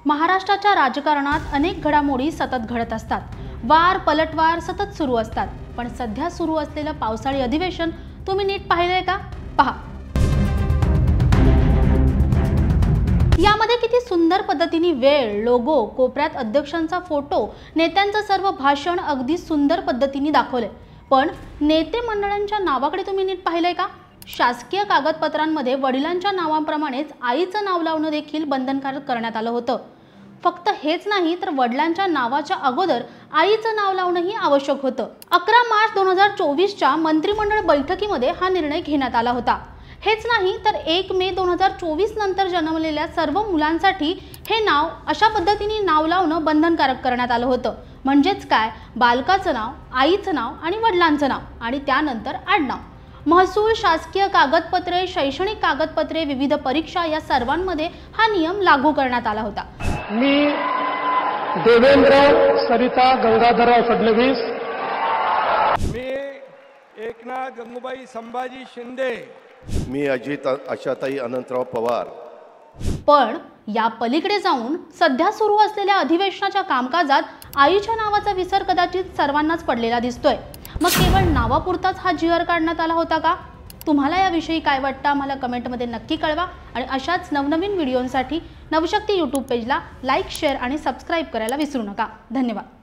महाराष्ट्राच्या राजकारणात अनेक घडामोडी सतत घडत असतात। वार पलटवार सतत सुरू असतात। पण सध्या सुरू असलेलं पावसाळी अधिवेशन तुम्ही नीट पाहिलंय का? पहा, यामध्ये किती सुंदर पद्धतीने वेळ, लोगो, कोपऱ्यात अध्यक्षांचा फोटो, नेत्यांचं सर्व भाषण अगदी सुंदर पद्धतीने दाखवले। पण नेते मंडळांच्या नावाकडे तुम्ही नीट पाहिलंय का? शासकीय कागदपत्रांमध्ये वडिलांच्या नावाप्रमाणेच आईचं नाव लावणं देखील बंधनकारक करण्यात आलं होतं। फक्त हेच नाही तर वडिलांच्या नावाच्या अगोदर आईचं नाव लावणंही आवश्यक होतं। 11 मार्च 2024 च्या मंत्रिमंडळ बैठकीमध्ये हा निर्णय घेण्यात आला होता। हेच नाही तर 1 मे 2024 नंतर जन्मलेल्या सर्व मुलांसाठी हे नाव अशा पद्धतीने नाव लावणं बंधनकारक करण्यात आलं होतं। म्हणजेच काय, बालकाचं नाव, आईचं नाव आणि वडिलांचं नाव आणि त्यानंतर आडनाव। महसूल, शासकीय कागदपत्रे, शैक्षणिक कागदपत्रे, विविध परीक्षा या सर्वांमध्ये हा नियम लागू करण्यात आला होता। मी देवेंद्र सरिता गंगाधरराव फडणवीस, मी एकनाथ गंगूबाई संभाजी शिंदे, मी अजित आशाताई अनंतराव पवार। पण या पलीकडे जाऊन सध्या सुरू असलेल्या अधिवेशनाच्या कामकाजात आईच्या नावाचा विसर कदाचित सर्वांनाच पडलेला दिसतोय। मग केवळ नावापुरताच हा जी.आर काढण्यात आला होता का? तुम्हाला याविषयी काय वाटतं आम्हाला कमेंटमध्ये नक्की कळवा आणि अशाच नवनवीन व्हिडिओंसाठी नवशक्ती YouTube पेजला लाईक, शेअर आणि सबस्क्राईब करायला विसरू नका। धन्यवाद।